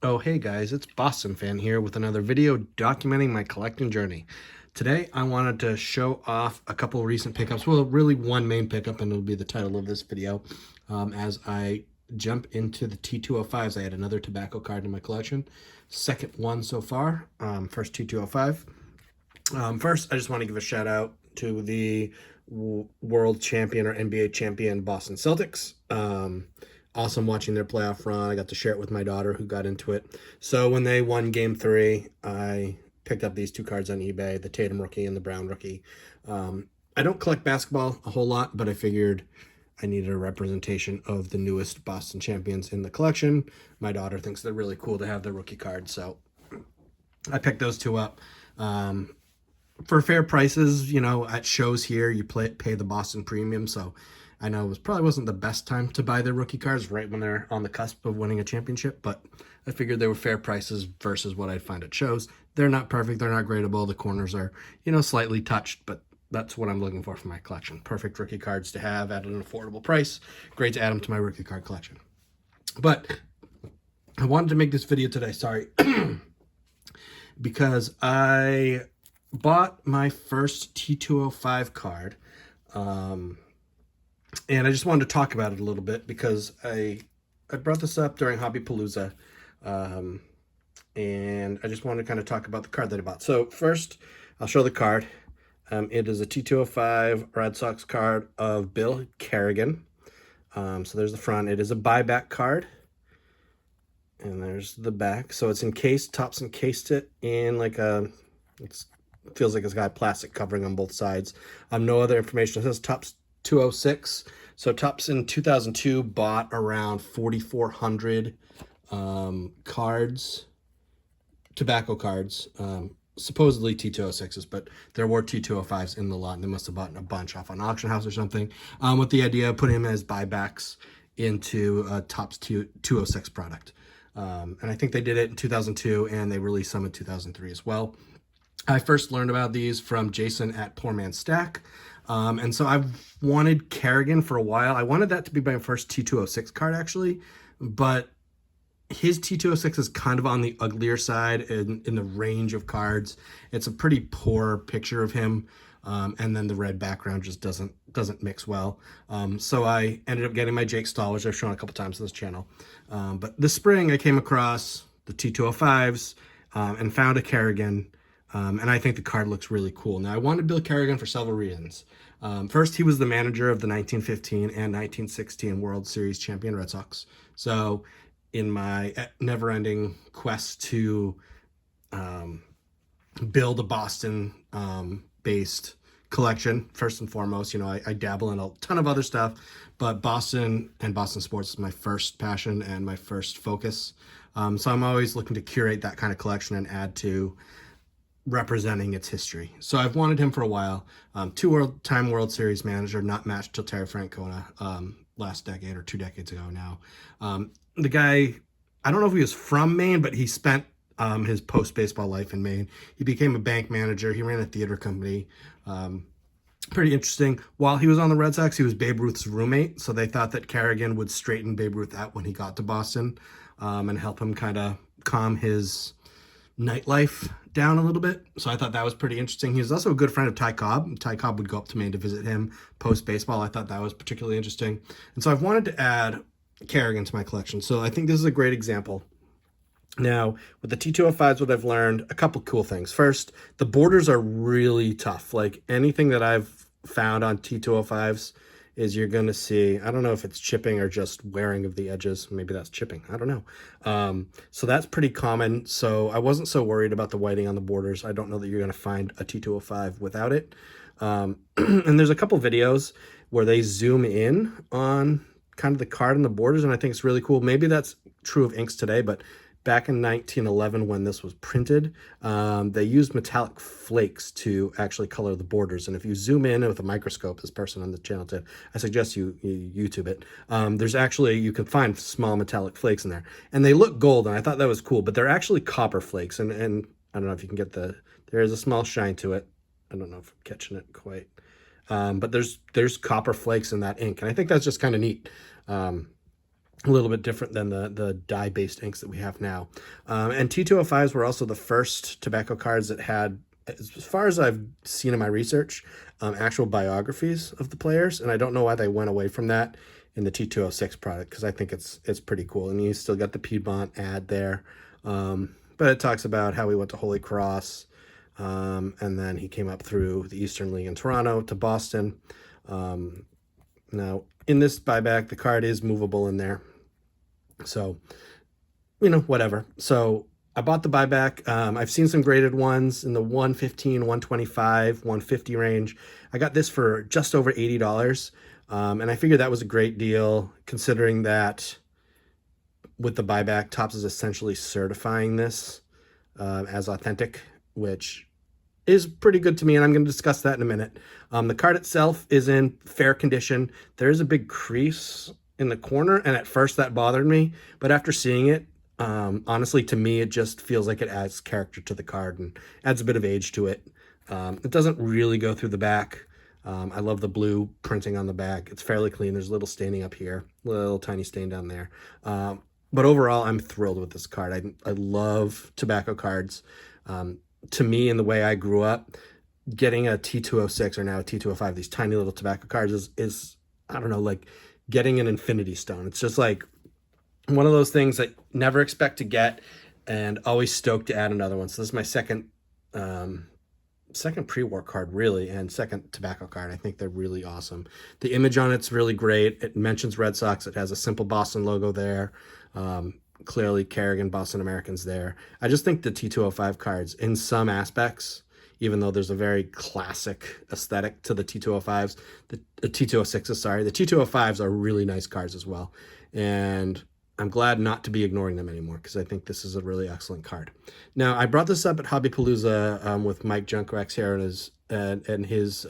Oh, hey guys, it's Boston Fan here with another video documenting my collecting journey. Today, I wanted to show off a couple of recent pickups. Well, really one main pickup, and it'll be the title of this video. As I jump into the T205s, I had another tobacco card in my collection. Second one so far, first T205. First, I just want to give a shout out to the world champion or NBA champion Boston Celtics. Awesome watching their playoff run. I got to share it with my daughter who got into it. So when they won game 3, I picked up these two cards on eBay, the Tatum rookie and the Brown rookie. I don't collect basketball a whole lot, but I figured I needed a representation of the newest Boston champions in the collection. My daughter thinks they're really cool to have the rookie cards, so I picked those two up. For fair prices, at shows here, you pay the Boston premium, so I know it probably wasn't the best time to buy their rookie cards right when they're on the cusp of winning a championship, but I figured they were fair prices versus what I'd find at shows. They're not perfect, they're not gradable, the corners are, slightly touched, but that's what I'm looking for my collection. Perfect rookie cards to have at an affordable price. Great to add them to my rookie card collection. But I wanted to make this video today, sorry, because I bought my first T205 card, and I just wanted to talk about it a little bit because I brought this up during Hobby Palooza, and I just wanted to kind of talk about the card that I bought. So first, I'll show the card. It is a T205 Red Sox card of Bill Kerrigan. So there's the front. It is a buyback card. And there's the back. So it's encased, Topps encased it in like a, it feels like it's got plastic covering on both sides. No other information. It says Topps 206. So Topps in 2002 bought around 4,400 cards, tobacco cards, supposedly T206s, but there were T205s in the lot, and they must have bought a bunch off an auction house or something, with the idea of putting them as buybacks into a Topps 206 product. And I think they did it in 2002, and they released some in 2003 as well. I first learned about these from Jason at Poor Man Stack. And so I've wanted Kerrigan for a while. I wanted that to be my first T206 card, actually, but his T206 is kind of on the uglier side in the range of cards. It's a pretty poor picture of him, and then the red background just doesn't mix well. So I ended up getting my Jake Stahl, which I've shown a couple times on this channel. But this spring I came across the T205s and found a Kerrigan. And I think the card looks really cool. Now, I wanted Bill Kerrigan for several reasons. First, he was the manager of the 1915 and 1916 World Series champion Red Sox. So in my never-ending quest to build a Boston-based collection, first and foremost, I dabble in a ton of other stuff, but Boston and Boston sports is my first passion and my first focus. So I'm always looking to curate that kind of collection and add to representing its history. So I've wanted him for a while. Two-time World Series manager, not matched till Terry Francona last decade or 2 decades ago now. The guy, I don't know if he was from Maine, but he spent his post-baseball life in Maine. He became a bank manager. He ran a theater company. Pretty interesting. While he was on the Red Sox, he was Babe Ruth's roommate, so they thought that Kerrigan would straighten Babe Ruth out when he got to Boston, and help him kind of calm his nightlife down a little bit. So I thought that was pretty interesting. He was also a good friend of Ty Cobb. Ty Cobb would go up to Maine to visit him post-baseball. I thought that was particularly interesting. And so I've wanted to add Kerrigan to my collection. So I think this is a great example. Now, with the T205s, what I've learned, a couple cool things. First, the borders are really tough. Like anything that I've found on T205s is you're going to see, I don't know if it's chipping or just wearing of the edges. Maybe that's chipping. I don't know. So that's pretty common. So I wasn't so worried about the whiting on the borders. I don't know that you're going to find a T205 without it. And there's a couple videos where they zoom in on kind of the card and the borders, and I think it's really cool. Maybe that's true of inks today, but back in 1911, when this was printed, they used metallic flakes to actually color the borders. And if you zoom in with a microscope, this person on the channel did, I suggest you YouTube it. There's actually, you can find small metallic flakes in there. And they look gold, and I thought that was cool, but they're actually copper flakes. And I don't know if you can get there is a small shine to it. I don't know if I'm catching it quite. But there's copper flakes in that ink, and I think that's just kind of neat. a little bit different than the dye-based inks that we have now. And T205s were also the first tobacco cards that had, as far as I've seen in my research, actual biographies of the players. And I don't know why they went away from that in the T206 product, because I think it's pretty cool. And you still got the Piedmont ad there. But it talks about how he went to Holy Cross, and then he came up through the Eastern League in Toronto to Boston. Now, in this buyback, the card is movable in there. So, whatever. So I bought the buyback. I've seen some graded ones in the 115, 125, 150 range. I got this for just over $80. And I figured that was a great deal, considering that with the buyback, Topps is essentially certifying this as authentic, which is pretty good to me, and I'm going to discuss that in a minute. The card itself is in fair condition. There is a big crease in the corner, and at first that bothered me, but after seeing it, honestly, to me, it just feels like it adds character to the card and adds a bit of age to it. It doesn't really go through the back. I love the blue printing on the back. It's fairly clean. There's a little staining up here, little tiny stain down there. But overall, I'm thrilled with this card. I love tobacco cards. To me, in the way I grew up, getting a T206 or now a T205, these tiny little tobacco cards is I don't know, like getting an infinity stone. It's just like one of those things that never expect to get and always stoked to add another one. So this is my second pre-war card, really, and second tobacco card. I think they're really awesome. The image on it's really great. It mentions Red Sox. It has a simple Boston logo there. Clearly Kerrigan, Boston Americans there. I just think the T205 cards, in some aspects, even though there's a very classic aesthetic to the T205s, the T206s, sorry, the T205s are really nice cards as well. And I'm glad not to be ignoring them anymore, because I think this is a really excellent card. Now, I brought this up at Hobbypalooza with Mike Junkrex here and his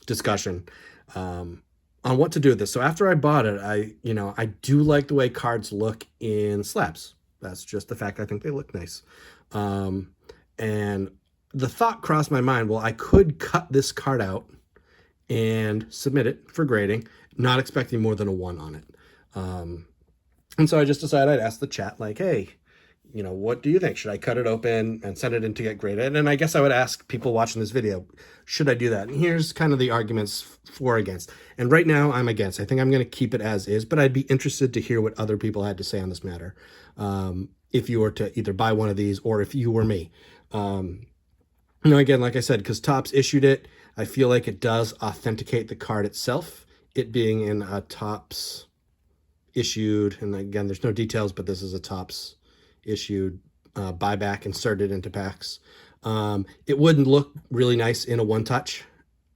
discussion on what to do with this. So after I bought it, I do like the way cards look in slabs. That's just the fact. I think they look nice. And the thought crossed my mind, well, I could cut this card out and submit it for grading, not expecting more than a 1 on it. And so I just decided I'd ask the chat, like, hey, what do you think? Should I cut it open and send it in to get graded? And I guess I would ask people watching this video, should I do that? And here's kind of the arguments for or against. And right now I'm against. I think I'm going to keep it as is, but I'd be interested to hear what other people had to say on this matter. If you were to either buy one of these or if you were me. Again, like I said, because Topps issued it, I feel like it does authenticate the card itself. It being in a Topps issued, and again, there's no details, but this is a Topps issued buyback inserted into packs. It wouldn't look really nice in a one-touch.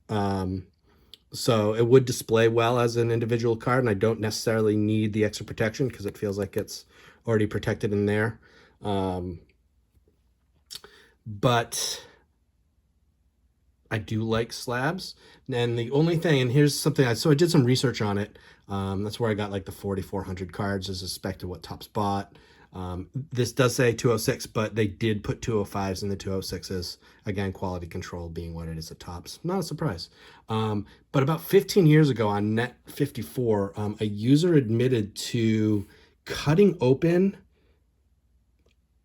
So it would display well as an individual card, and I don't necessarily need the extra protection because it feels like it's already protected in there. But I do like slabs. And the only thing, and here's something, so I did some research on it. That's where I got like the 4,400 cards as a spec to what Topps bought. This does say 206, but they did put 205s in the 206s. Again, quality control being what it is at Topps. Not a surprise. But about 15 years ago on Net 54, a user admitted to cutting open,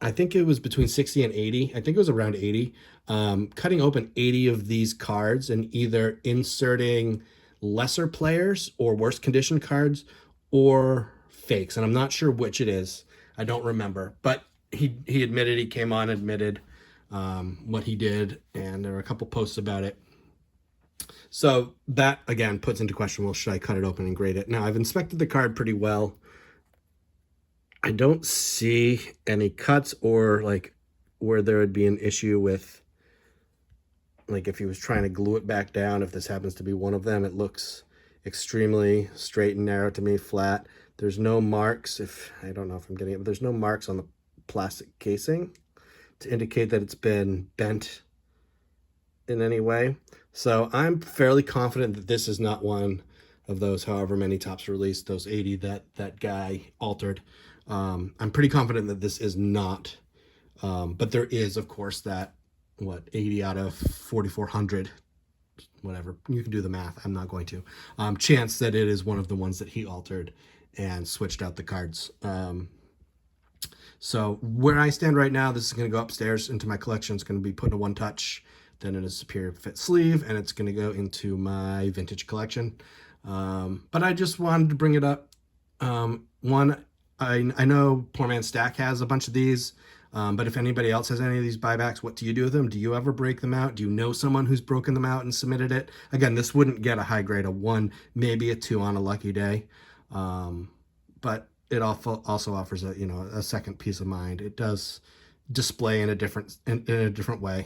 I think it was between 60 and 80. I think it was around 80. Cutting open 80 of these cards and either inserting lesser players or worse condition cards or fakes. And I'm not sure which it is. I don't remember. But he admitted, he came on, admitted what he did. And there were a couple posts about it. So that, again, puts into question, well, should I cut it open and grade it? Now, I've inspected the card pretty well. I don't see any cuts or like where there would be an issue with, like if he was trying to glue it back down, if this happens to be one of them. It looks extremely straight and narrow to me, flat. There's no marks, I don't know if I'm getting it, but there's no marks on the plastic casing to indicate that it's been bent in any way. So I'm fairly confident that this is not one of those, however many Topps released, those 80 that guy altered. I'm pretty confident that this is not, but there is, of course, that, 80 out of 4,400, whatever, you can do the math, I'm not going to, chance that it is one of the ones that he altered and switched out the cards. So where I stand right now, this is going to go upstairs into my collection. It's going to be put in a one touch, then in a superior fit sleeve, and it's going to go into my vintage collection. But I just wanted to bring it up. One, I know Poor Man Stack has a bunch of these, but if anybody else has any of these buybacks, what do you do with them? Do you ever break them out? Do you know someone who's broken them out and submitted it? Again, this wouldn't get a high grade, a 1, maybe a 2 on a lucky day. But it also offers a second peace of mind. It does display in a different way.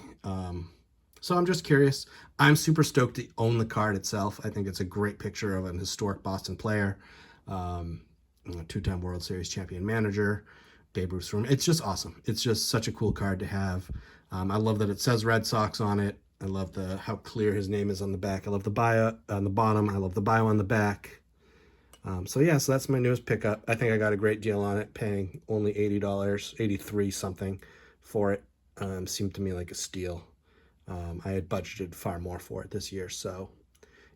So I'm just curious. I'm super stoked to own the card itself. I think it's a great picture of an historic Boston player, two-time World Series champion manager, Babe Ruth's room. It's just awesome. It's just such a cool card to have. I love that it says Red Sox on it. I love how clear his name is on the back. I love the bio on the bottom. I love the bio on the back. So that's my newest pickup. I think I got a great deal on it, paying only $80, 83 something for it. Seemed to me like a steal. I had budgeted far more for it this year. So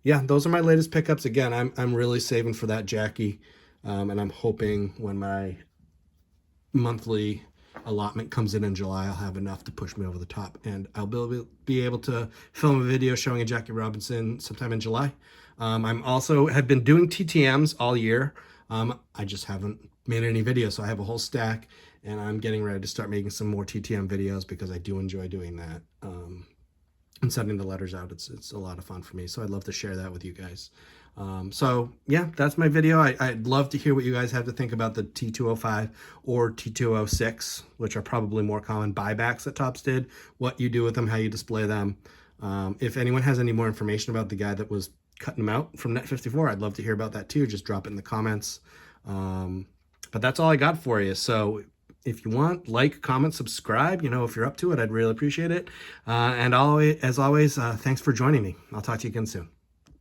yeah, those are my latest pickups. Again, I'm really saving for that Jackie. And I'm hoping when my monthly allotment comes in July, I'll have enough to push me over the top, and I'll be able to film a video showing a Jackie Robinson sometime in July. I'm also have been doing TTMs all year. I just haven't made any videos, so I have a whole stack, and I'm getting ready to start making some more TTM videos because I do enjoy doing that. And sending the letters out, it's a lot of fun for me, so I'd love to share that with you guys. So yeah, that's my video. I'd love to hear what you guys have to think about the T205 or T206, which are probably more common buybacks that Topps did, what you do with them, how you display them. If anyone has any more information about the guy that was cutting them out from Net54, I'd love to hear about that too. Just drop it in the comments. But that's all I got for you. So if you want, like, comment, subscribe, if you're up to it, I'd really appreciate it. And as always, thanks for joining me. I'll talk to you again soon.